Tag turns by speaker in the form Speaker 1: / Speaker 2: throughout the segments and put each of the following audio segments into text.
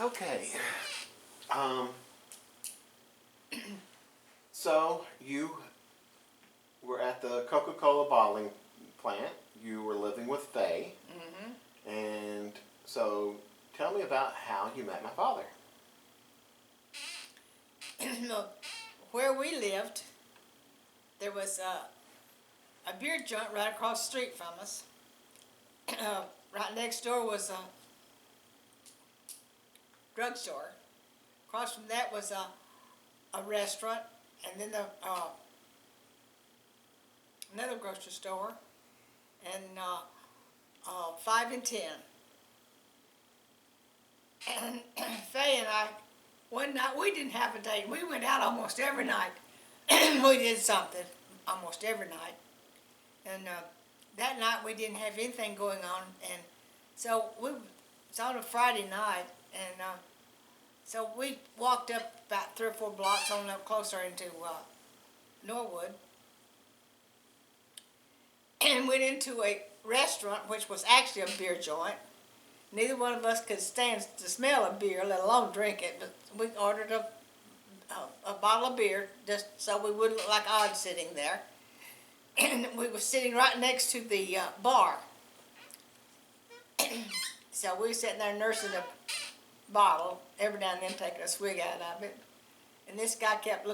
Speaker 1: Okay. Um, so you were at the Coca-Cola bottling plant. You were living with Faye. And so tell me about how you met my father.
Speaker 2: Where we lived, there was a beer joint right across the street from us. Right next door was a drugstore. Across from that was a restaurant, and then another grocery store, and 5 and 10. And Faye and I, one night we didn't have a date. We went out almost every night. We did something almost every night. And that night we didn't have anything going on, and so it's on a Friday night, and so we walked up about 3 or 4 blocks on up closer into Norwood, and went into a restaurant which was actually a beer joint. Neither one of us could stand the smell of beer, let alone drink it. But we ordered a bottle of beer just so we wouldn't look like odd sitting there. And we were sitting right next to the bar. So we were sitting there nursing a bottle, every now and then taking a swig out of it. And this guy kept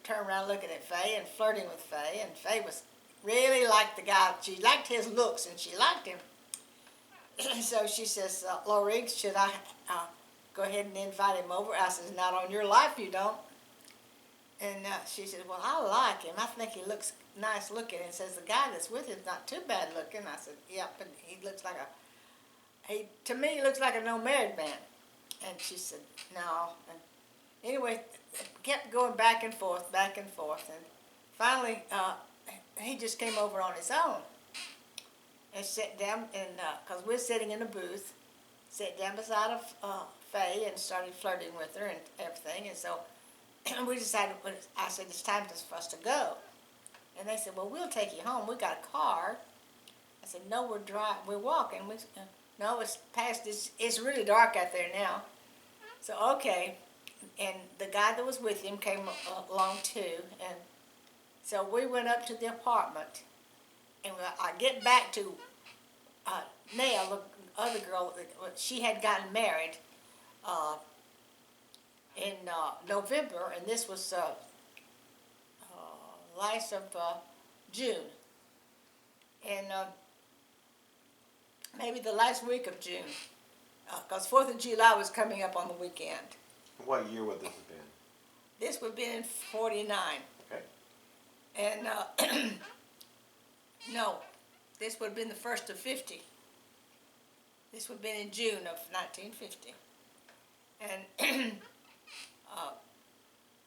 Speaker 2: turning around looking at Faye and flirting with Faye. And Faye was really liked the guy. She liked his looks and she liked him. So she says, Lorene, should I go ahead and invite him over? I says, not on your life you don't. And she said, well, I like him. I think he looks nice looking. And says, the guy that's with him is not too bad looking. I said, yeah, but he looks like to me he looks like a no-married man. And she said, no. And anyway, kept going back and forth. And finally, he just came over on his own. And sat down, because we're sitting in a booth, sat down beside Faye and started flirting with her and everything. And so we decided, I said, it's time for us to go. And they said, well, we'll take you home. We got a car. I said, no, we're walking. No, it's past, it's really dark out there now. So, okay. And the guy that was with him came along too. And so we went up to the apartment. And I get back to Nell, the other girl, she had gotten married in November, and this was last of June. And maybe the last week of June, because 4th of July was coming up on the weekend.
Speaker 1: What year would this have been?
Speaker 2: This would have been in 49.
Speaker 1: Okay.
Speaker 2: And no, this would have been the first of 50. This would have been in June of 1950. And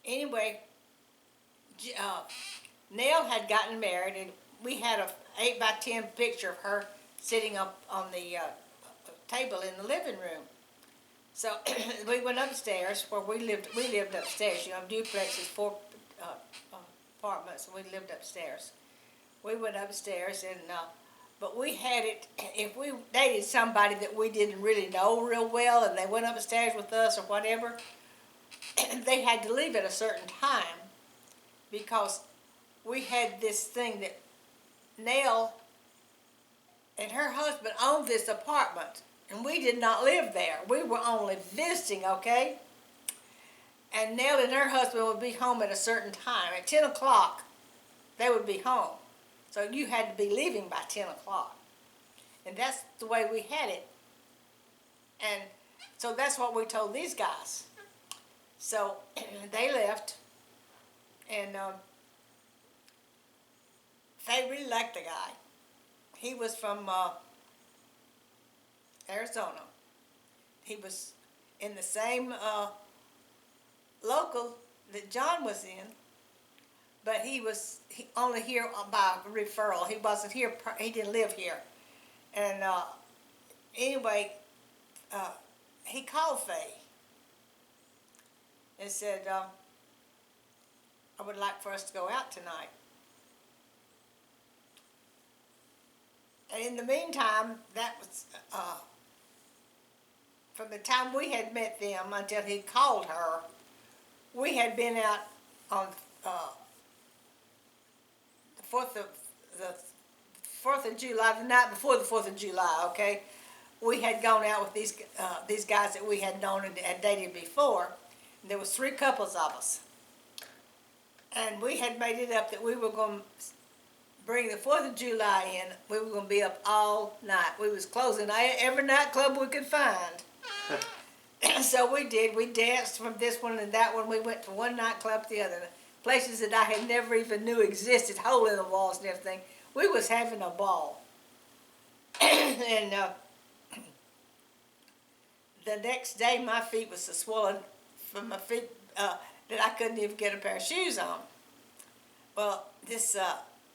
Speaker 2: anyway, Nell had gotten married, and we had a 8 by 10 picture of her sitting up on the table in the living room. So we went upstairs where we lived. We lived upstairs. You know, duplexes, 4 apartments, and we lived upstairs. We went upstairs, and but we had it, if we dated somebody that we didn't really know real well and they went upstairs with us or whatever, they had to leave at a certain time because we had this thing that Nell and her husband owned this apartment, and we did not live there. We were only visiting, okay? And Nell and her husband would be home at a certain time. At 10 o'clock, they would be home. So you had to be leaving by 10 o'clock. And that's the way we had it. And so that's what we told these guys. So they left, and they really liked the guy. He was from Arizona. He was in the same local that John was in. But he only here by referral. He wasn't here. He didn't live here. And anyway, he called Faye and said, I would like for us to go out tonight. And in the meantime, that was from the time we had met them until he called her, we had been out on the 4th of July, the night before the 4th of July, okay? We had gone out with these guys that we had known and had dated before. And there was 3 couples of us. And we had made it up that we were going to bring the 4th of July in. We were going to be up all night. We was closing every nightclub we could find. So we did. We danced from this one and that one. We went from one nightclub to the other. Places that I had never even knew existed, hole in the walls and everything. We was having a ball. And the next day, my feet was so swollen from my feet that I couldn't even get a pair of shoes on. Well, this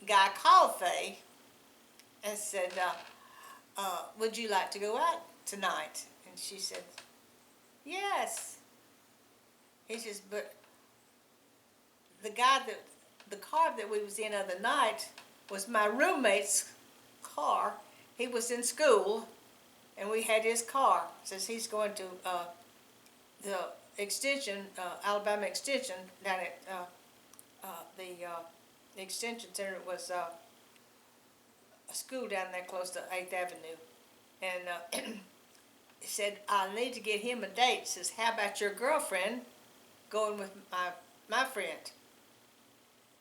Speaker 2: guy called Faye and said, would you like to go out tonight? And she said, yes. He says, but the car that we was in the other night was my roommate's car. He was in school, and we had his car. Says he's going to the extension, Alabama Extension, down at the Extension Center. It was a school down there close to 8th Avenue. And he said, I need to get him a date. He says, how about your girlfriend going with my friend?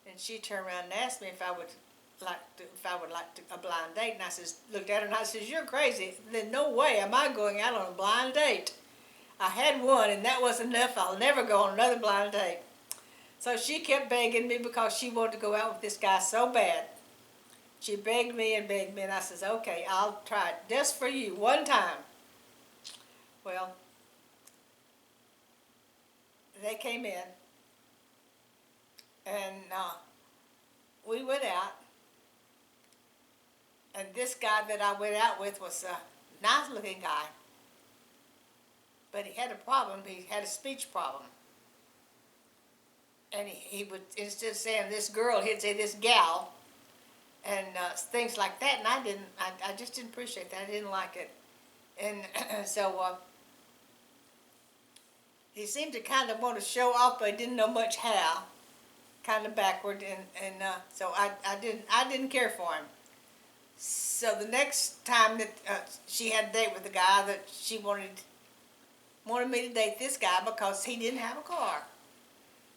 Speaker 2: And she turned around and asked me if I would like a blind date. And I says, looked at her and I says, you're crazy. Then no way am I going out on a blind date. I had one and that was enough. I'll never go on another blind date. So she kept begging me because she wanted to go out with this guy so bad. She begged me and I says, okay, I'll try it just for you one time. Well, they came in and we went out. And this guy that I went out with was a nice looking guy. But he had a problem. He had a speech problem. And he would, instead of saying this girl, he'd say this gal. And things like that. And I just didn't appreciate that. I didn't like it. And so he seemed to kind of want to show off, but he didn't know much how. Kind of backward. And so I didn't care for him. So the next time that she had a date with the guy, that she wanted me to date this guy because he didn't have a car.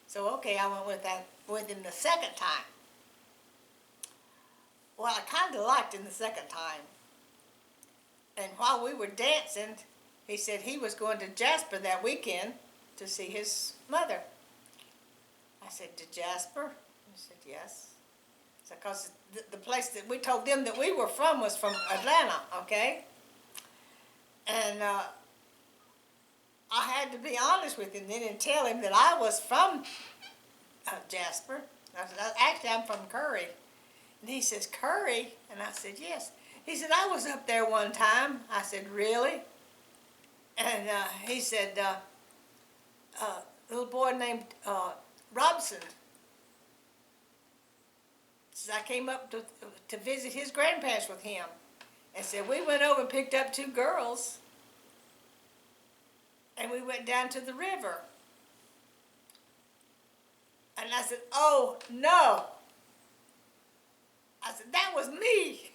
Speaker 2: So okay, I went with him the second time. Well, I kind of liked him the second time. And while we were dancing, he said he was going to Jasper that weekend to see his mother. I said, to Jasper? He said, yes. Because the place that we told them that we were from was from Atlanta, okay? And I had to be honest with him then and tell him that I was from Jasper. I said, actually, I'm from Curry. And he says, Curry? And I said, yes. He said, I was up there one time. I said, really? And he said, a little boy named Robson. I came up to visit his grandparents with him. And said, we went over and picked up 2 girls. And we went down to the river. And I said, oh, no. I said, that was me.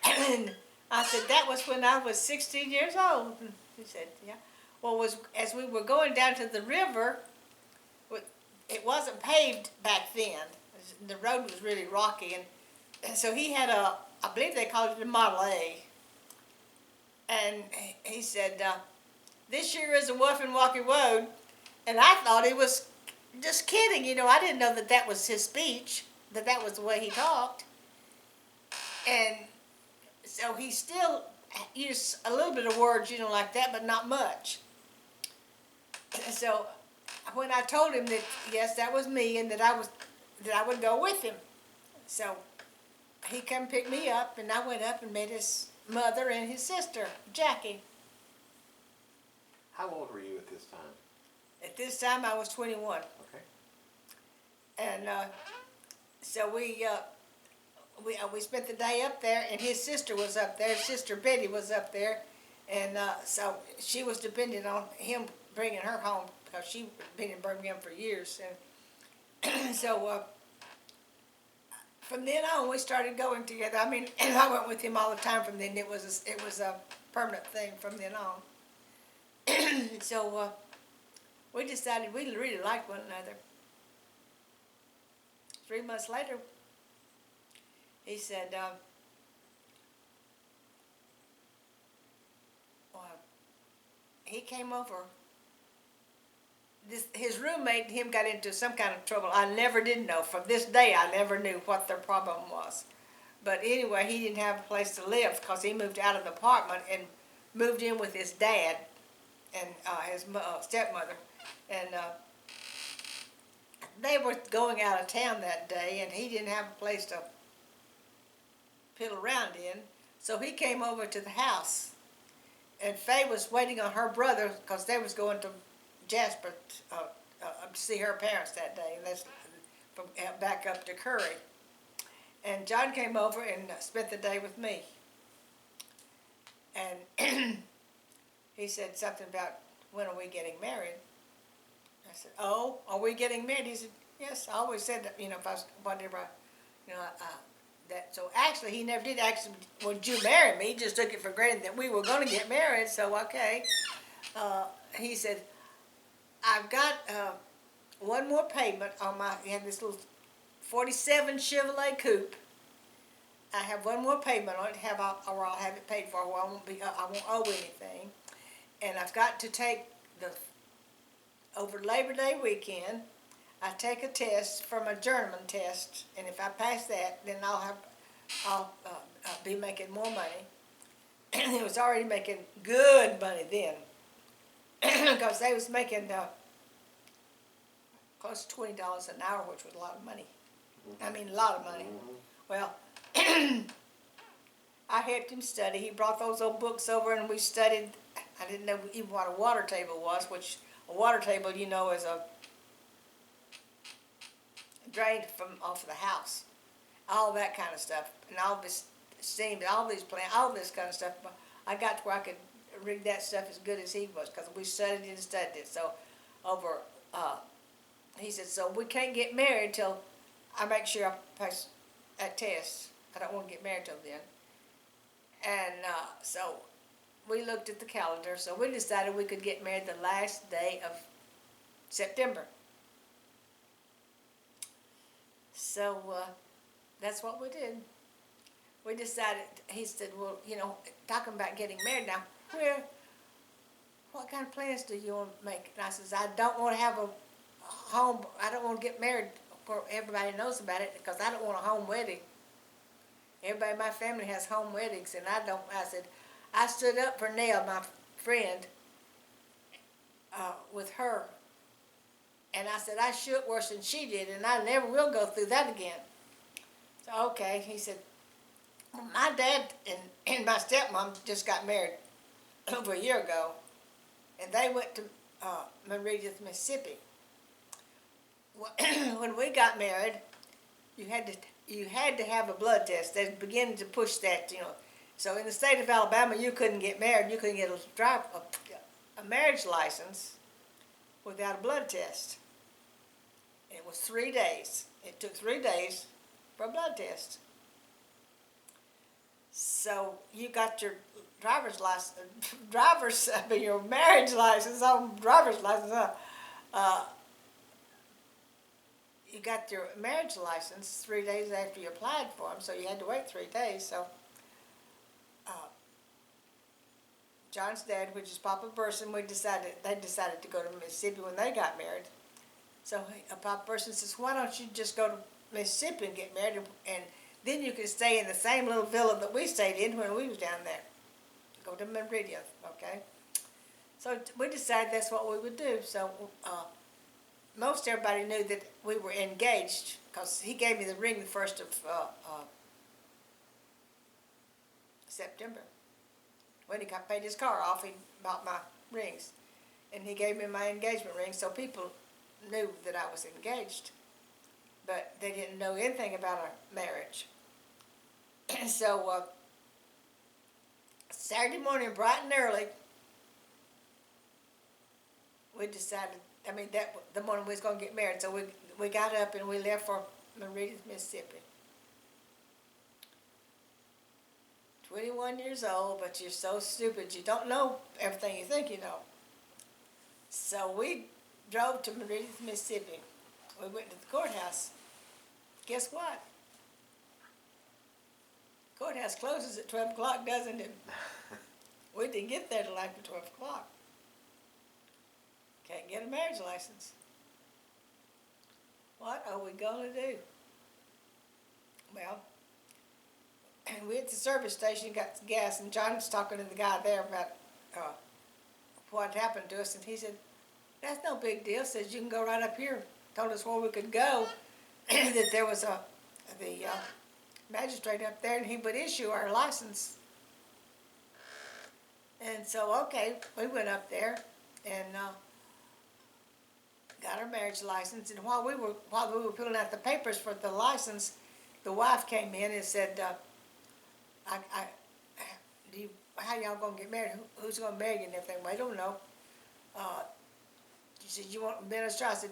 Speaker 2: And I said, that was when I was 16 years old. And he said, yeah. Well, as we were going down to the river, it wasn't paved back then. The road was really rocky. And so he had I believe they called it a Model A. And he said, this sure is a rough and walky road. And I thought he was just kidding. You know, I didn't know that was his speech, that was the way he talked. And so he still used a little bit of words, you know, like that, but not much. So when I told him that, yes, that was me and that I would go with him. So he come pick me up, and I went up and met his mother and his sister, Jackie.
Speaker 1: How old were you at this time?
Speaker 2: At this time, I was 21.
Speaker 1: Okay.
Speaker 2: And so we spent the day up there, and his sister was up there. His sister Betty was up there, and so she was dependent on him bringing her home because she'd been in Birmingham for years. And so from then on, we started going together. I mean, and I went with him all the time from then. It was a permanent thing from then on. So we decided we really liked one another. 3 months later, he said, he came over. His roommate and him got into some kind of trouble. I never did know. From this day, I never knew what their problem was. But anyway, he didn't have a place to live because he moved out of the apartment and moved in with his dad and his stepmother. And they were going out of town that day, and he didn't have a place to piddle around in. So he came over to the house. And Faye was waiting on her brother because they was going to Jasper to see her parents that day, and that's from back up to Curry. And John came over and spent the day with me. And he said something about, when are we getting married? I said, oh, are we getting married? He said, yes, I always said that, if I was, whatever, that. So actually, he never did ask, would you marry me? He just took it for granted that we were going to get married, so okay. He said, I've got one more payment on my, he had this little 47 Chevrolet Coupe. I have one more payment on it, or I'll have it paid for, or I won't owe anything. And I've got to take over Labor Day weekend, I take a test from a journeyman test, and if I pass that, then I'll be making more money. He was already making good money then, because they was making close to $20 an hour, which was a lot of money. I mean, a lot of money. Well, I helped him study. He brought those old books over, and we studied. I didn't know even what a water table was, which a water table, is a drain from off of the house. All that kind of stuff, and all this steam, all these plants, all this kind of stuff. I got to where I could read that stuff as good as he was, because we studied it and studied it. So he said, so we can't get married till I make sure I pass that test. I don't want to get married till then. And so we looked at the calendar, so we decided we could get married the last day of September. So that's what we did. We decided, he said, well, talking about getting married now, what kind of plans do you want to make? And I says, I don't want to have a home, I don't want to get married where everybody knows about it, because I don't want a home wedding. Everybody in my family has home weddings, and I don't. I said, I stood up for Nell, my friend, with her, and I said, I shook worse than she did, and I never will go through that again. So, okay, he said, my dad and my stepmom just got married over a year ago, and they went to Meridian, Mississippi. When we got married, you had to have a blood test. They're beginning to push that, So in the state of Alabama, you couldn't get married. You couldn't get a marriage license without a blood test. It was 3 days. It took 3 days for a blood test. So you got your driver's license, your marriage license on driver's license. You got your marriage license 3 days after you applied for them, so you had to wait 3 days. So John's dad, which is Papa Burson, they decided to go to Mississippi when they got married. So Papa Burson says, why don't you just go to Mississippi and get married, and then you can stay in the same little villa that we stayed in when we was down there. Go to Meridian, okay? So we decided that's what we would do. So most everybody knew that we were engaged, because he gave me the ring the 1st of September. When he paid his car off, he bought my rings. And he gave me my engagement ring, so people knew that I was engaged. But they didn't know anything about our marriage. So Saturday morning, bright and early, we decided. I mean, that the morning we was gonna get married. So we got up and we left for Meridian, Mississippi. 21 years old, but you're so stupid. You don't know everything you think you know. So we drove to Meridian, Mississippi. We went to the courthouse. Guess what? Courthouse closes at 12 o'clock, doesn't it? We didn't get there till after 12 o'clock. Can't get a marriage license. What are we gonna do? Well, we at the service station got gas, and John was talking to the guy there about what happened to us, and he said, "That's no big deal." Says you can go right up here. Told us where we could go. That there was the magistrate up there, and he would issue our license. And so, okay, we went up there and got our marriage license. And while we were filling out the papers for the license, the wife came in and said, how y'all gonna get married? Who's gonna marry you and everything? Well, I don't know. She said, you want a minister? I said,